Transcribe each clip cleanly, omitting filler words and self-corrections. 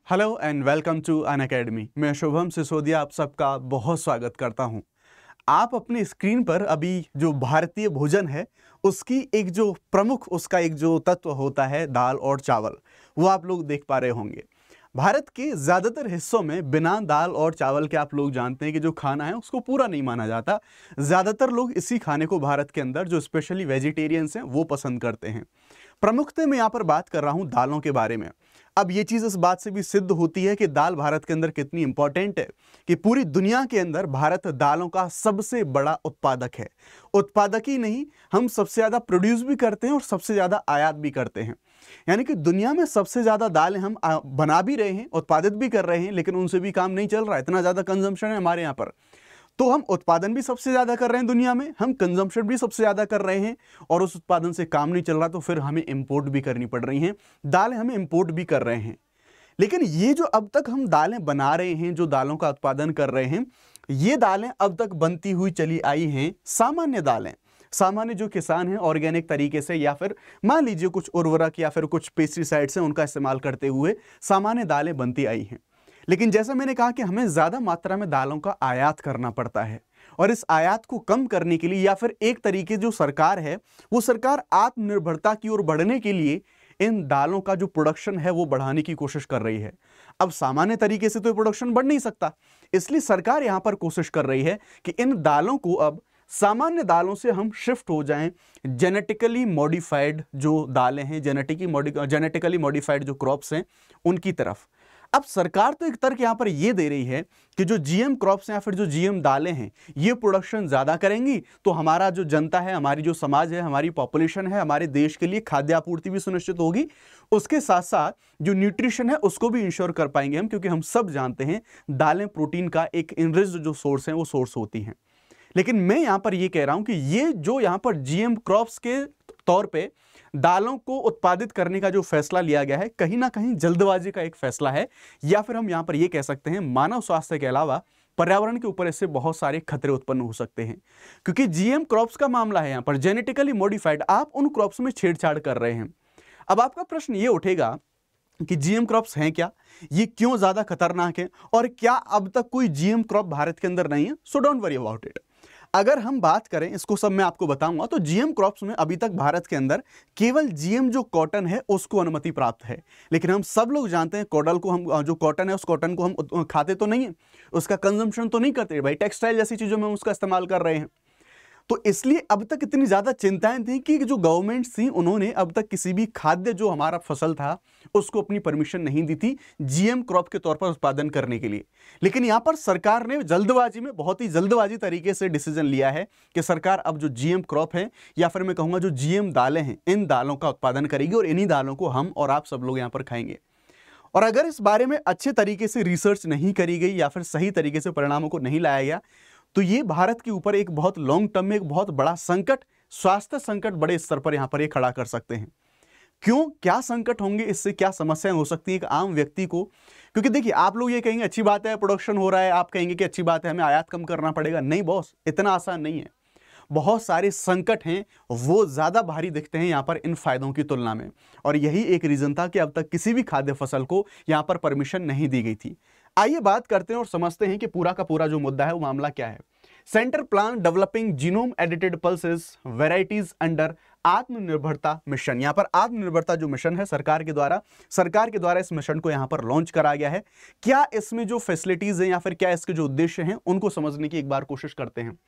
Hello and welcome to Unacademy. मैं शुभम सिसोदिया आप सबका बहुत स्वागत करता हूं। आप अपनी स्क्रीन पर अभी जो भारतीय भोजन है उसकी एक जो प्रमुख उसका एक जो तत्व होता है दाल और चावल, वो आप लोग देख पा रहे होंगे। भारत के ज़्यादातर हिस्सों में बिना दाल और चावल के आप लोग जानते हैं कि जो खाना है उसको पूरा नहीं माना जाता। ज़्यादातर लोग इसी खाने को भारत के अंदर जो स्पेशली वेजिटेरियंस हैं वो पसंद करते हैं। प्रमुखतः मैं यहाँ पर बात कर रहा हूँ दालों के बारे में। अब ये चीज़ इस बात से भी सिद्ध होती है कि दाल भारत के अंदर कितनी इंपॉर्टेंट है कि पूरी दुनिया के अंदर भारत दालों का सबसे बड़ा उत्पादक है। उत्पादक ही नहीं, हम सबसे ज़्यादा प्रोड्यूस भी करते हैं और सबसे ज़्यादा आयात भी करते हैं। यानी कि दुनिया में सबसे ज़्यादा दालें हम बना भी रहे हैं, उत्पादित भी कर रहे हैं, लेकिन उनसे भी काम नहीं चल रहा है। इतना ज़्यादा कंजम्पशन है हमारे यहाँ पर। तो हम उत्पादन भी सबसे ज़्यादा कर रहे हैं दुनिया में, हम कंजम्पशन भी सबसे ज़्यादा कर रहे हैं और उस उत्पादन से काम नहीं चल रहा, तो फिर हमें इंपोर्ट भी करनी पड़ रही हैं। दालें हम इंपोर्ट भी कर रहे हैं। लेकिन ये जो अब तक हम दालें बना रहे हैं, जो दालों का उत्पादन कर रहे हैं, ये दालें अब तक बनती हुई चली आई हैं सामान्य दालें। सामान्य जो किसान हैं ऑर्गेनिक तरीके से या फिर मान लीजिए कुछ उर्वरक या फिर कुछ पेस्टिसाइड्स हैं उनका इस्तेमाल करते हुए सामान्य दालें बनती आई हैं। लेकिन जैसा मैंने कहा कि हमें ज़्यादा मात्रा में दालों का आयात करना पड़ता है और इस आयात को कम करने के लिए या फिर एक तरीके जो सरकार है वो सरकार आत्मनिर्भरता की ओर बढ़ने के लिए इन दालों का जो प्रोडक्शन है वो बढ़ाने की कोशिश कर रही है। अब सामान्य तरीके से तो प्रोडक्शन बढ़ नहीं सकता, इसलिए सरकार यहाँ पर कोशिश कर रही है कि इन दालों को अब सामान्य दालों से हम शिफ्ट हो जाएं जेनेटिकली मॉडिफाइड जो दालें हैं, जेनेटिकली मॉडिफाइड जो क्रॉप्स हैं उनकी तरफ। अब सरकार तो एक तर्क यहाँ पर ये दे रही है कि जो जीएम क्रॉप्स हैं या फिर जो जीएम दालें हैं ये प्रोडक्शन ज़्यादा करेंगी तो हमारा जो जनता है, हमारी जो समाज है, हमारी पॉपुलेशन है, हमारे देश के लिए खाद्य आपूर्ति भी सुनिश्चित होगी। उसके साथ साथ जो न्यूट्रिशन है उसको भी इंश्योर कर पाएंगे हम, क्योंकि हम सब जानते हैं दालें प्रोटीन का एक इनरिच्ड जो सोर्स है वो सोर्स होती हैं। लेकिन मैं यहाँ पर ये कह रहा हूँ कि ये जो यहाँ पर जीएम क्रॉप्स के तौर पे दालों को उत्पादित करने का जो फैसला लिया गया है, कहीं ना कहीं जल्दबाजी का एक फैसला है, या फिर हम यहाँ पर ये कह सकते हैं मानव स्वास्थ्य के अलावा पर्यावरण के ऊपर इससे बहुत सारे खतरे उत्पन्न हो सकते हैं। क्योंकि जीएम क्रॉप्स का मामला है, यहाँ पर जेनेटिकली मॉडिफाइड, आप उन क्रॉप्स में छेड़छाड़ कर रहे हैं। अब आपका प्रश्न ये उठेगा कि जीएम क्रॉप्स हैं क्या, ये क्यों ज्यादा खतरनाक है और क्या अब तक कोई जीएम क्रॉप भारत के अंदर नहीं है? So don't worry about it. अगर हम बात करें, इसको सब मैं आपको बताऊंगा, तो जीएम क्रॉप्स में अभी तक भारत के अंदर केवल जीएम जो कॉटन है उसको अनुमति प्राप्त है। लेकिन हम सब लोग जानते हैं कॉटन को, हम जो कॉटन है उस कॉटन को हम खाते तो नहीं है, उसका कंजम्पशन तो नहीं करते भाई, टेक्सटाइल जैसी चीजों में उसका इस्तेमाल कर रहे हैं। तो इसलिए अब तक इतनी ज़्यादा चिंताएं थी कि जो गवर्नमेंट्स थी उन्होंने अब तक किसी भी खाद्य जो हमारा फसल था उसको अपनी परमिशन नहीं दी थी जीएम क्रॉप के तौर पर उत्पादन करने के लिए। लेकिन यहाँ पर सरकार ने जल्दबाजी में, बहुत ही जल्दबाजी तरीके से डिसीजन लिया है कि सरकार अब जो जीएम क्रॉप है या फिर मैं कहूँगा जो जीएम दालें हैं, इन दालों का उत्पादन करेगी और इन्हीं दालों को हम और आप सब लोग यहाँ पर खाएंगे। और अगर इस बारे में अच्छे तरीके से रिसर्च नहीं करी गई या फिर सही तरीके से परिणामों को नहीं लाया गया तो ये भारत के ऊपर एक बहुत लॉन्ग टर्म में एक बहुत बड़ा संकट, स्वास्थ्य संकट बड़े स्तर पर यहाँ पर ये खड़ा कर सकते हैं। क्यों, क्या संकट होंगे, इससे क्या समस्याएं हो सकती है एक आम व्यक्ति को? क्योंकि देखिए, आप लोग ये कहेंगे अच्छी बात है प्रोडक्शन हो रहा है, आप कहेंगे कि अच्छी बात है हमें आयात कम करना पड़ेगा। नहीं बॉस, इतना आसान नहीं है। बहुत सारे संकट हैं, वो ज़्यादा भारी दिखते हैं यहाँ पर इन फायदों की तुलना में। और यही एक रीज़न था कि अब तक किसी भी खाद्य फसल को यहाँ पर परमिशन नहीं दी गई थी। आइए बात करते हैं और समझते हैं कि पूरा का पूरा जो मुद्दा है वो मामला क्या है। Centre plan developing genome edited pulses varieties under आत्मनिर्भरता मिशन। यहाँ पर आत्मनिर्भरता जो मिशन है सरकार के द्वारा इस मिशन को यहाँ पर लॉन्च करा गया है। क्या इसमें जो फैसिलिटीज हैं या फिर क्या इसके जो उद्देश्य हैं उनको समझने की एक बार कोशिश करते हैं।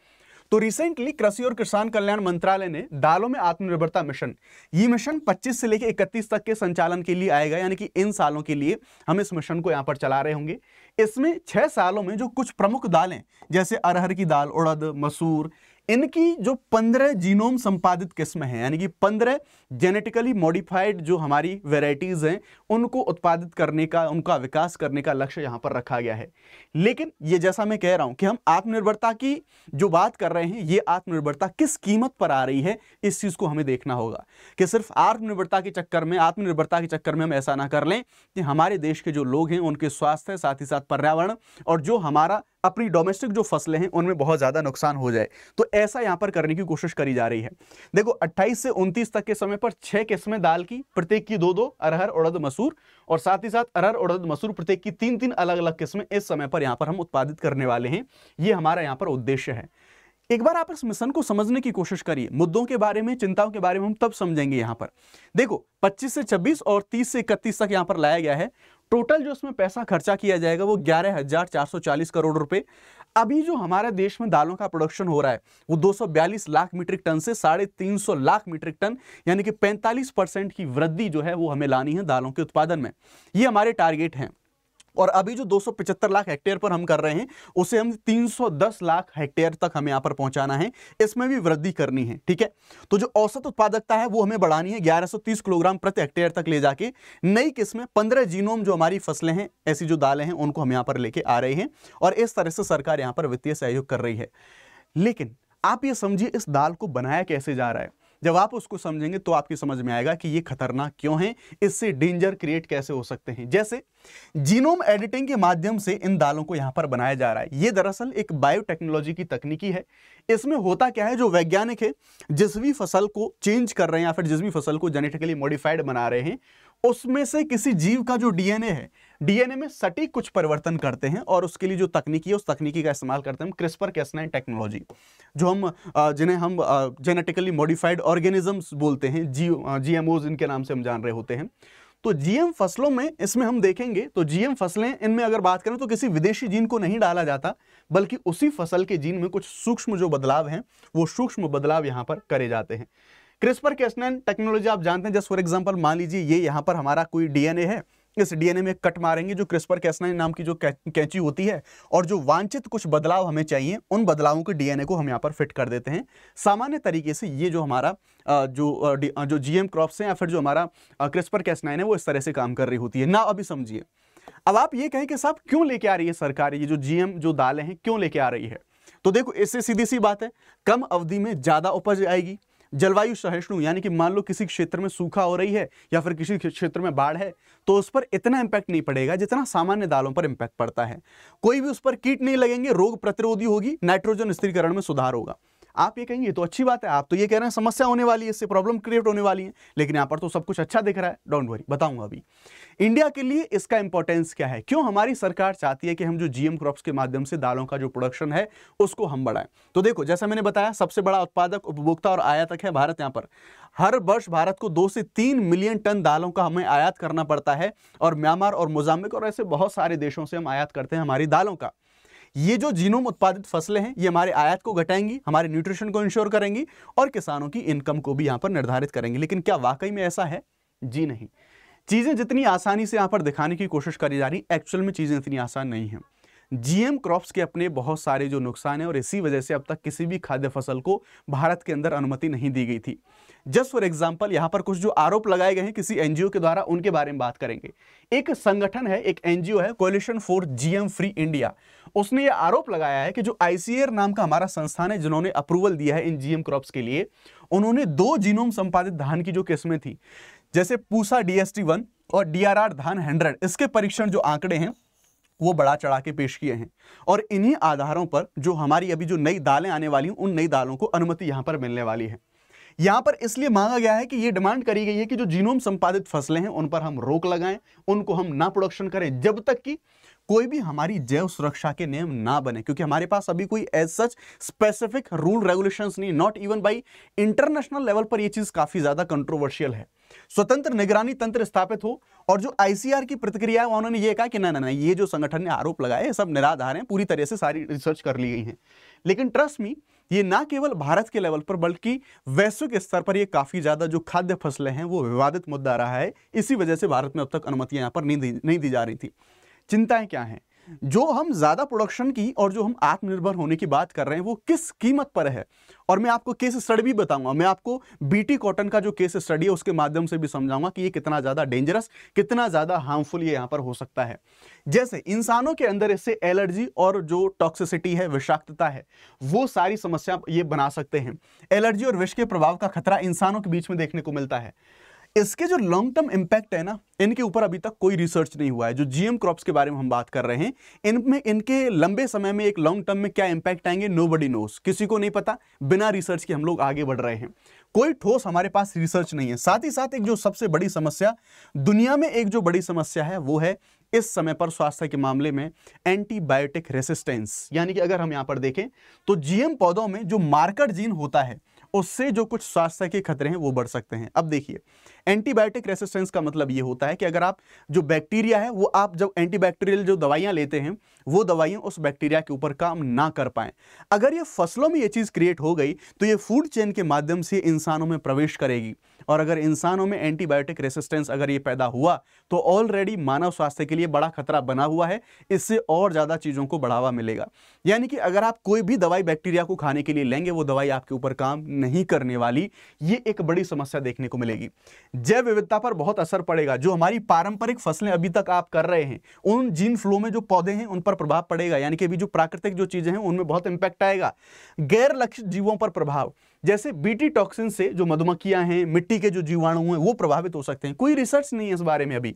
तो रिसेंटली कृषि और किसान कल्याण मंत्रालय ने दालों में आत्मनिर्भरता मिशन, ये मिशन 25 से लेकर 31 तक के संचालन के लिए आएगा, यानी कि इन सालों के लिए हम इस मिशन को यहाँ पर चला रहे होंगे। इसमें 6 सालों में जो कुछ प्रमुख दालें जैसे अरहर की दाल, उड़द, मसूर, इनकी जो 15 जीनोम संपादित किस्में हैं, यानी कि 15 जेनेटिकली मॉडिफाइड जो हमारी वेराइटीज हैं उनको उत्पादित करने का, उनका विकास करने का लक्ष्य यहाँ पर रखा गया है। लेकिन ये जैसा मैं कह रहा हूं कि हम आत्मनिर्भरता की जो बात कर रहे हैं, ये आत्मनिर्भरता किस कीमत पर आ रही है, इस चीज को हमें देखना होगा कि सिर्फ आत्मनिर्भरता के चक्कर में हम ऐसा ना कर लें कि हमारे देश के जो लोग हैं उनके स्वास्थ्य, साथ ही साथ पर्यावरण और जो हमारा अपनी डोमेस्टिक जो फसलें हैं उनमें बहुत ज़्यादा नुकसान हो जाए। तो ऐसा यहाँ पर करने की कोशिश करी जा रही है। देखो 28 से 29 तक के समय पर 6 किस्में दाल की, प्रत्येक की 2-2 अरहर, उड़द, मसूर, और साथ ही साथ अरहर, उड़द, मसूर प्रत्येक की 3-3 अलग अलग किस्में इस समय पर यहाँ पर हम उत्पादित करने वाले हैं। ये हमारा यहाँ पर उद्देश्य है। एक बार आप इस मिशन को समझने की कोशिश करिए, मुद्दों के बारे में, चिंताओं के बारे में हम तब समझेंगे। यहाँ पर देखो 25 से 26 और 30 से 31 तक यहाँ पर लाया गया है। टोटल जो इसमें पैसा खर्चा किया जाएगा वो 11,440 करोड़ रुपए। अभी जो हमारे देश में दालों का प्रोडक्शन हो रहा है वो 242 लाख मीट्रिक टन से 350 लाख मीट्रिक टन, यानी कि 45% की वृद्धि जो है वो हमें लानी है दालों के उत्पादन में। ये हमारे टारगेट हैं। और अभी जो 275 लाख हेक्टेयर पर हम कर रहे हैं उसे हम 310 लाख हेक्टेयर तक हमें यहां पर पहुंचाना है, इसमें भी वृद्धि करनी है। ठीक है, तो जो औसत उत्पादकता है वो हमें बढ़ानी है 1130 किलोग्राम प्रति हेक्टेयर तक ले जाके। नई किस्में 15 जीनोम जो हमारी फसलें हैं, ऐसी जो दालें हैं, उनको हम यहां पर लेके आ रहे हैं और इस तरह से सरकार यहां पर वित्तीय सहयोग कर रही है। लेकिन आप ये समझिए इस दाल को बनाया कैसे जा रहा है। जब आप उसको समझेंगे तो आपकी समझ में आएगा कि ये खतरनाक क्यों है, इससे डेंजर क्रिएट कैसे हो सकते हैं। जैसे जीनोम एडिटिंग के माध्यम से इन दालों को यहां पर बनाया जा रहा है। ये दरअसल एक बायोटेक्नोलॉजी की तकनीकी है। इसमें होता क्या है, जो वैज्ञानिक है जिस भी फसल को चेंज कर रहे हैं या फिर जिस भी फसल को जेनेटिकली मॉडिफाइड बना रहे हैं, उसमें से किसी जीव का जो डीएनए है, डीएनए में सटीक कुछ परिवर्तन करते हैं और उसके लिए जो तकनीकी है उस तकनीकी का इस्तेमाल करते हैं क्रिस्पर कैस9 टेक्नोलॉजी, जो हम जिन्हें हम जेनेटिकली मॉडिफाइड ऑर्गेनिजम्स बोलते हैं, जीएमओज इनके नाम से हम जान रहे होते हैं। तो जीएम फसलों में इसमें हम देखेंगे तो जीएम फसलें, इनमें अगर बात करें तो किसी विदेशी जीन को नहीं डाला जाता, बल्कि उसी फसल के जीन में कुछ सूक्ष्म जो बदलाव हैं वो सूक्ष्म बदलाव यहां पर करे जाते हैं। क्रिस्पर कैस9 टेक्नोलॉजी आप जानते हैं, जस्ट फॉर एग्जांपल मान लीजिए ये यहाँ पर हमारा कोई डीएनए है, इस डीएनए में कट मारेंगे जो क्रिस्पर कैस9 नाम की जो कैंची होती है, और जो वांछित कुछ बदलाव हमें चाहिए उन बदलावों के डीएनए को हम यहाँ पर फिट कर देते हैं। सामान्य तरीके से ये जो हमारा जो जीएम क्रॉप्स हैं या फिर जो हमारा क्रिस्पर कैस9 है वो इस तरह से काम कर रही होती है ना। अभी समझिए, अब आप ये कहें कि साहब क्यों लेके आ रही है सरकार ये जो जीएम जो दालें हैं, क्यों लेके आ रही है? तो देखो, इससे सीधी सी बात है, कम अवधि में ज्यादा उपज आएगी, जलवायु सहिष्णु, यानी कि मान लो किसी क्षेत्र में सूखा हो रही है या फिर किसी क्षेत्र में बाढ़ है तो उस पर इतना इंपैक्ट नहीं पड़ेगा जितना सामान्य दालों पर इंपैक्ट पड़ता है। कोई भी उस पर कीट नहीं लगेंगे, रोग प्रतिरोधी होगी, नाइट्रोजन स्थिरीकरण में सुधार होगा। आप ये कहेंगे तो अच्छी बात है, आप तो ये कह रहे हैं समस्या होने वाली है, इससे प्रॉब्लम क्रिएट होने वाली है, लेकिन यहाँ पर तो सब कुछ अच्छा दिख रहा है। डोंट वरी, बताऊंगा अभी इंडिया के लिए इसका इंपॉर्टेंस क्या है, क्यों हमारी सरकार चाहती है कि हम जो जीएम क्रॉप्स के माध्यम से दालों का जो प्रोडक्शन है उसको हम बढ़ाएं। तो देखो, जैसा मैंने बताया, सबसे बड़ा उत्पादक, उपभोक्ता और आयातक है भारत। यहाँ पर हर वर्ष भारत को 2 से 3 मिलियन टन दालों का हमें आयात करना पड़ता है, और म्यांमार और मोजाम्बिक और ऐसे बहुत सारे देशों से हम आयात करते हैं हमारी दालों का। ये जो जीनोम उत्पादित फसलें हैं ये हमारे आयात को घटाएंगी, हमारे न्यूट्रिशन को इंश्योर करेंगी और किसानों की इनकम को भी यहाँ पर निर्धारित करेंगी। लेकिन क्या वाकई में ऐसा है? जी नहीं। चीजें जितनी आसानी से यहाँ पर दिखाने की कोशिश करी जा रही, एक्चुअल में चीजें इतनी आसान नहीं है। जीएम क्रॉप्स के अपने बहुत सारे जो नुकसान हैं और इसी वजह से अब तक किसी भी खाद्य फसल को भारत के अंदर अनुमति नहीं दी गई थी। जस्ट फॉर एग्जांपल, यहाँ पर कुछ जो आरोप लगाए गए हैं किसी एनजीओ के द्वारा, उनके बारे में बात करेंगे। एक संगठन है, एक एनजीओ है, coalition for GM free India, उसने ये आरोप लगाया है कि जो आईसीएआर नाम का हमारा संस्थान है जिन्होंने अप्रूवल दिया है इन जीएम क्रॉप्स के लिए, उन्होंने 2 जीनोम संपादित धान की जो किस्में थी, जैसे पूसा DST1 और DRR धान 100, इसके परीक्षण जो आंकड़े हैं वो बढ़ा चढ़ा के पेश किए हैं, और इन्हीं आधारों पर जो हमारी अभी जो नई दालें आने वाली हैं उन नई दालों को अनुमति यहां पर मिलने वाली है। यहां पर इसलिए मांगा गया है कि ये डिमांड करी गई है कि जो जीनोम संपादित फसलें हैं उन पर हम रोक लगाएं, उनको हम ना प्रोडक्शन करें जब तक कि कोई भी हमारी जैव सुरक्षा के नियम ना बने, क्योंकि हमारे पास अभी कोई as such specific rule regulations नहीं, not even by international level पर। यह चीज काफी ज्यादा कंट्रोवर्शियल है। स्वतंत्र निगरानी तंत्र स्थापित हो, और जो आईसीआर की प्रतिक्रिया है उन्होंने ये कहा कि ना, ये जो संगठन ने आरोप लगाए सब निराधार हैं, पूरी तरह से सारी रिसर्च कर ली गई है। लेकिन ट्रस्ट मी, ये ना केवल भारत के लेवल पर बल्कि वैश्विक स्तर पर ये काफी ज्यादा जो खाद्य फसलें हैं वो विवादित मुद्दा रहा है। इसी वजह से भारत में अब तक अनुमतियां यहाँ पर नहीं दी जा रही थी। चिंताएं क्या हैं? जो हम ज्यादा प्रोडक्शन की और जो हम आत्मनिर्भर होने की बात कर रहे हैं वो किस कीमत पर है, और मैं आपको केस स्टडी भी बताऊंगा। मैं आपको बीटी कॉटन का जो केस स्टडी है उसके माध्यम से भी समझाऊंगा कि ये कितना ज्यादा डेंजरस, कितना ज्यादा हार्मफुल ये यहां पर हो सकता है। जैसे इंसानों के अंदर इससे एलर्जी और जो टॉक्सिसिटी है, विषाक्तता है, वो सारी समस्या ये बना सकते हैं। एलर्जी और विष के प्रभाव का खतरा इंसानों के बीच में देखने को मिलता है। इसके जो लॉन्ग टर्म इंपैक्ट है ना, इनके ऊपर अभी तक कोई रिसर्च नहीं हुआ है। जो जीएम क्रॉप्स के बारे में हम बात कर रहे हैं, इनमें इनके लंबे समय में एक लॉन्ग टर्म में क्या इंपैक्ट आएंगे, नोबडी नोस, किसी को नहीं पता। बिना रिसर्च के हम लोग आगे बढ़ रहे हैं, कोई ठोस हमारे पास रिसर्च नहीं है। साथ ही साथ एक जो सबसे बड़ी समस्या दुनिया में, एक जो बड़ी समस्या है वो है इस समय पर स्वास्थ्य के मामले में एंटीबायोटिक रेसिस्टेंस। यानी कि अगर हम यहां पर देखें तो जीएम पौधों में जो मार्कर जीन होता है उससे जो कुछ स्वास्थ्य के खतरे हैं वो बढ़ सकते हैं। अब देखिए, एंटीबायोटिक रेसिस्टेंस का मतलब ये होता है कि अगर आप जो बैक्टीरिया है वो, आप जब एंटीबैक्टीरियल जो दवाइयां लेते हैं वो दवाइयां उस बैक्टीरिया के ऊपर काम ना कर पाए, अगर ये फसलों में ये चीज क्रिएट हो गई तो ये फूड चेन के माध्यम से इंसानों में प्रवेश करेगी। और अगर इंसानों में एंटीबायोटिक रेसिस्टेंस अगर ये पैदा हुआ तो ऑलरेडी मानव स्वास्थ्य के लिए बड़ा खतरा बना हुआ है, इससे और ज्यादा चीजों को बढ़ावा मिलेगा। यानी कि अगर आप कोई भी दवाई बैक्टीरिया को खाने के लिए लेंगे वो दवाई आपके ऊपर काम नहीं करने वाली, ये एक बड़ी समस्या देखने को मिलेगी। जैव विविधता पर बहुत असर पड़ेगा। जो हमारी पारंपरिक फसलें अभी तक आप कर रहे हैं, उन जीन फ्लो में जो पौधे हैं उन पर प्रभाव पड़ेगा। यानी कि अभी जो प्राकृतिक जो चीजें हैं उनमें बहुत इंपैक्ट आएगा। गैर लक्षित जीवों पर प्रभाव, जैसे बीटी टॉक्सिन से जो मधुमक्खियां हैं, मिट्टी के जो जीवाणु हैं वो प्रभावित हो सकते हैं। कोई रिसर्च नहीं है इस बारे में अभी।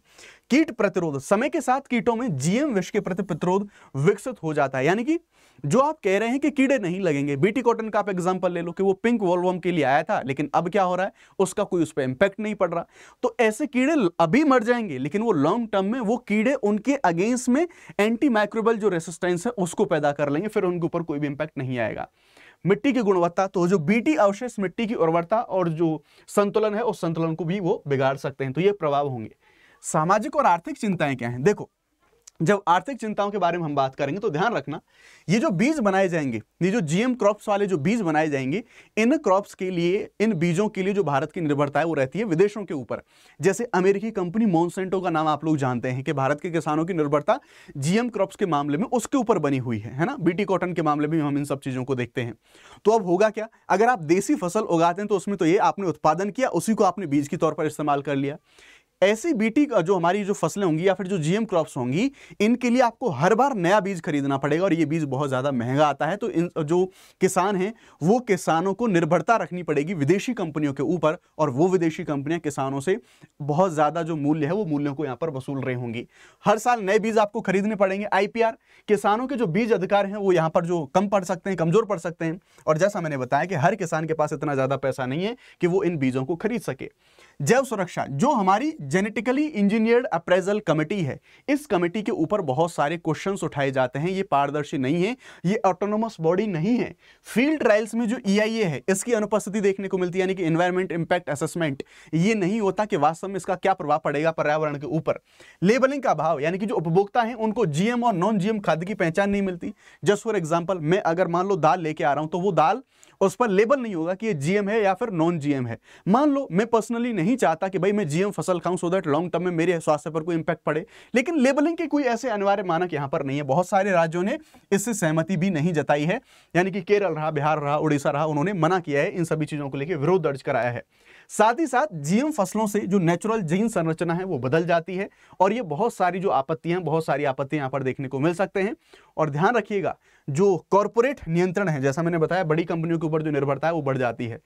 कीट प्रतिरोध, समय के साथ कीटों में जीएम विष के प्रति प्रतिरोध विकसित हो जाता है। यानी कि जो आप कह रहे हैं कि कीड़े नहीं लगेंगे, बीटी कॉटन का आप एग्जांपल ले लो कि वो पिंक वॉलवर्म के लिए आया था, लेकिन अब क्या हो रहा है, उसका कोई उस पर इंपैक्ट नहीं पड़ रहा। तो ऐसे कीड़े अभी मर जाएंगे, लेकिन वो लॉन्ग टर्म में वो कीड़े उनके अगेंस्ट में एंटी माइक्रोबियल जो रेसिस्टेंस है उसको पैदा कर लेंगे, फिर उनके ऊपर कोई भी इंपैक्ट नहीं आएगा। मिट्टी की गुणवत्ता, तो जो बीटी अवशेष मिट्टी की उर्वरता और जो संतुलन है उस संतुलन को भी वो बिगाड़ सकते हैं, तो ये प्रभाव होंगे। सामाजिक और आर्थिक चिंताएं क्या हैं? देखो, जब आर्थिक चिंताओं के बारे में हम बात करेंगे तो ध्यान रखना, ये जो बीज बनाए जाएंगे, ये जो जीएम क्रॉप्स वाले जो बीज बनाए जाएंगे, इन क्रॉप्स के लिए, इन बीजों के लिए जो भारत की निर्भरता है वो रहती है विदेशों के ऊपर। जैसे अमेरिकी कंपनी मोनसेंटो का नाम आप लोग जानते हैं कि भारत के किसानों की निर्भरता जीएम क्रॉप्स के मामले में उसके ऊपर बनी हुई है ना। बीटी कॉटन के मामले में हम इन सब चीजों को देखते हैं। तो अब होगा क्या, अगर आप देसी फसल उगाते हैं तो उसमें तो ये आपने उत्पादन किया, उसी को आपने बीज के तौर पर इस्तेमाल कर लिया। ऐसी बीटी जो हमारी जो फसलें होंगी या फिर जो जीएम क्रॉप्स होंगी, इनके लिए आपको हर बार नया बीज खरीदना पड़ेगा और ये बीज बहुत ज्यादा महंगा आता है। तो इन जो किसान हैं वो किसानों को निर्भरता रखनी पड़ेगी विदेशी कंपनियों के ऊपर, और वो विदेशी कंपनियां किसानों से बहुत ज्यादा जो मूल्य है वो मूल्यों को यहां पर वसूल रही होंगी। हर साल नए बीज आपको खरीदने पड़ेंगे। आईपीआर, किसानों के जो बीज अधिकार हैं वो यहां पर जो कम पड़ सकते हैं, कमजोर पड़ सकते हैं, और जैसा मैंने बताया कि हर किसान के पास इतना ज्यादा पैसा नहीं है कि वो इन बीजों को खरीद सके। जैव सुरक्षा, जो हमारी जेनेटिकली इंजीनियर्ड अप्रेजल कमेटी है, इस कमेटी के ऊपर बहुत सारे क्वेश्चंस उठाए जाते हैं। ये पारदर्शी नहीं है, ये ऑटोनोमस बॉडी नहीं है। फील्ड ट्रायल्स में जो EIA है इसकी अनुपस्थिति देखने को मिलती है, यानी कि एनवायरमेंट इंपैक्ट असेसमेंट ये नहीं होता कि वास्तव में इसका क्या प्रभाव पड़ेगा पर्यावरण के ऊपर। लेबलिंग का अभाव, यानी कि जो उपभोक्ता हैं उनको जीएम और नॉन जीएम खाद्य की पहचान नहीं मिलती। जस्ट फॉर एग्जांपल, मैं अगर मान लो दाल लेके आ रहा हूं तो वो दाल, उस पर लेबल नहीं होगा कि ये जीएम है या फिर नॉन जीएम है। मान लो मैं पर्सनली नहीं चाहता कि भाई मैं जीएम फसल खाऊं सो दैट लॉन्ग टर्म में मेरे स्वास्थ्य पर कोई इंपैक्ट पड़े, लेकिन लेबलिंग के कोई ऐसे अनिवार्य मानक यहां पर नहीं है। बहुत सारे राज्यों ने इससे सहमति भी नहीं जताई है, यानी कि केरल रहा, बिहार रहा, उड़ीसा रहा, उन्होंने मना किया है, इन सभी चीजों को लेकर विरोध दर्ज कराया है। साथ ही साथ जीएम फसलों से जो नेचुरल जीन संरचना है वो बदल जाती है, और ये बहुत सारी जो आपत्तियां, बहुत सारी आपत्तियां यहां पर देखने को मिल सकते हैं। और ध्यान रखिएगा, जो कॉर्पोरेट नियंत्रण है, जैसा मैंने बताया, बड़ी कंपनियों के ऊपर जो निर्भरता है वो बढ़ जाती है।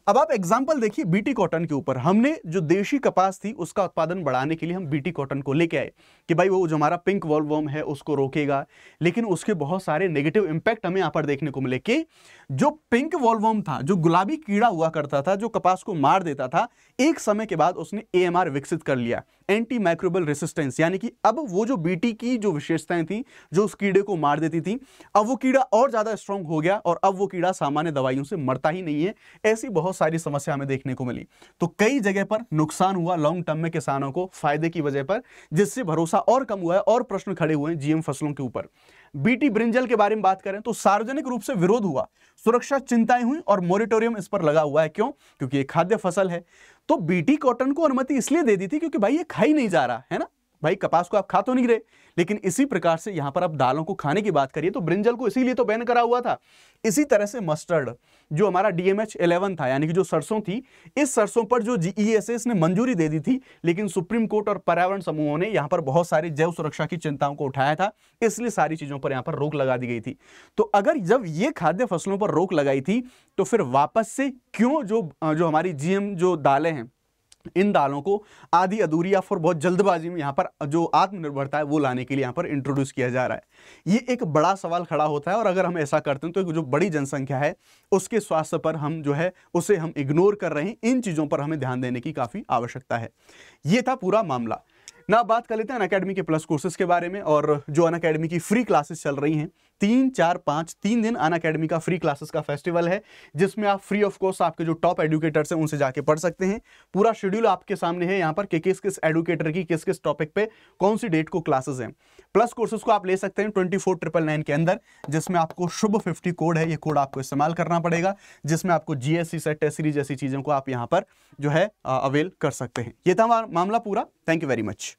अब आप एग्जाम्पल देखिए बीटी कॉटन के ऊपर, हमने जो देशी कपास थी उसका उत्पादन बढ़ाने के लिए हम बीटी कॉटन को लेके आए कि भाई वो जो हमारा पिंक वॉलवर्म है उसको रोकेगा, लेकिन उसके बहुत सारे नेगेटिव इंपैक्ट हमें यहाँ पर देखने को मिले कि जो पिंक वॉलवर्म था, जो गुलाबी कीड़ा हुआ करता था, जो कपास को मार देता था, एक समय के बाद उसने AMR विकसित कर लिया, एंटी माइक्रोबियल रेसिस्टेंस। यानी कि अब वो जो बीटी की जो विशेषताएं थी जो उस कीड़े को मार देती थी, अब वो कीड़ा और ज्यादा स्ट्रांग हो गया और अब वो कीड़ा सामान्य दवाइयों से मरता ही नहीं है। ऐसी बहुत सारी समस्या हमें देखने को मिली। तो कई जगह पर नुकसान हुआ लॉन्ग टर्म में किसानों को फायदे की वजह पर, जिससे भरोसा और कम हुआ है और प्रश्न खड़े हुए हैं जीएम फसलों के ऊपर। बीटी ब्रिंजल के बारे में बात करें तो सार्वजनिक रूप से विरोध हुआ, सुरक्षा चिंताएं हुई और मॉनिटोरियम इस पर लगा हुआ है। क्यों? क्योंकि ये खाद्य फसल है। तो बीटी कॉटन को अनुमति इसलिए दे दी थी क्योंकि भाई ये खा ही नहीं जा रहा है ना, भाई कपास को आप खा तो नहीं रहे। लेकिन इसी प्रकार से यहां पर आप दालों को खाने की बात करिए तो ब्रिंजल को इसीलिए तो बैन करा हुआ था। इसी तरह से मस्टर्ड, जो हमारा DMH11 था, यानी कि जो सरसों थी, इस सरसों पर जो GESS ने मंजूरी दे दी थी, लेकिन सुप्रीम कोर्ट और पर्यावरण समूहों ने यहां पर बहुत सारी जैव सुरक्षा की चिंताओं को उठाया था, इसलिए सारी चीजों पर यहां पर रोक लगा दी गई थी। तो अगर जब ये खाद्य फसलों पर रोक लगाई थी तो फिर वापस से क्यों जो हमारी GM जो दालें हैं इन दालों को आधी अधूरी या फिर बहुत जल्दबाजी में यहाँ पर जो आत्मनिर्भरता है वो लाने के लिए यहाँ पर इंट्रोड्यूस किया जा रहा है। ये एक बड़ा सवाल खड़ा होता है और अगर हम ऐसा करते हैं तो जो बड़ी जनसंख्या है उसके स्वास्थ्य पर हम जो है उसे हम इग्नोर कर रहे हैं। इन चीज़ों पर हमें ध्यान देने की काफ़ी आवश्यकता है। ये था पूरा मामला। ना बात कर लेते हैं अनअकैडमी के प्लस कोर्सेज के बारे में और जो अनअकैडमी की फ्री क्लासेस चल रही हैं 3, 4, 5 3 दिन अनअकैडमी का फ्री क्लासेस का फेस्टिवल है जिसमें आप फ्री ऑफ कॉस्ट आपके जो टॉप एडुकेटर्स हैं उनसे जाके पढ़ सकते हैं। पूरा शेड्यूल आपके सामने है यहाँ पर कि किस किस एडुकेटर की किस किस टॉपिक पे कौन सी डेट को क्लासेस हैं। प्लस कोर्सेज को आप ले सकते हैं 24,999 के अंदर, जिसमें आपको शुभ 50 कोड है, ये कोड आपको इस्तेमाल करना पड़ेगा, जिसमें आपको जीएससी सेट टेस्ट सीरीज जैसी चीज़ों को आप यहाँ पर जो है अवेल कर सकते हैं। ये था मामला पूरा। Thank you very much.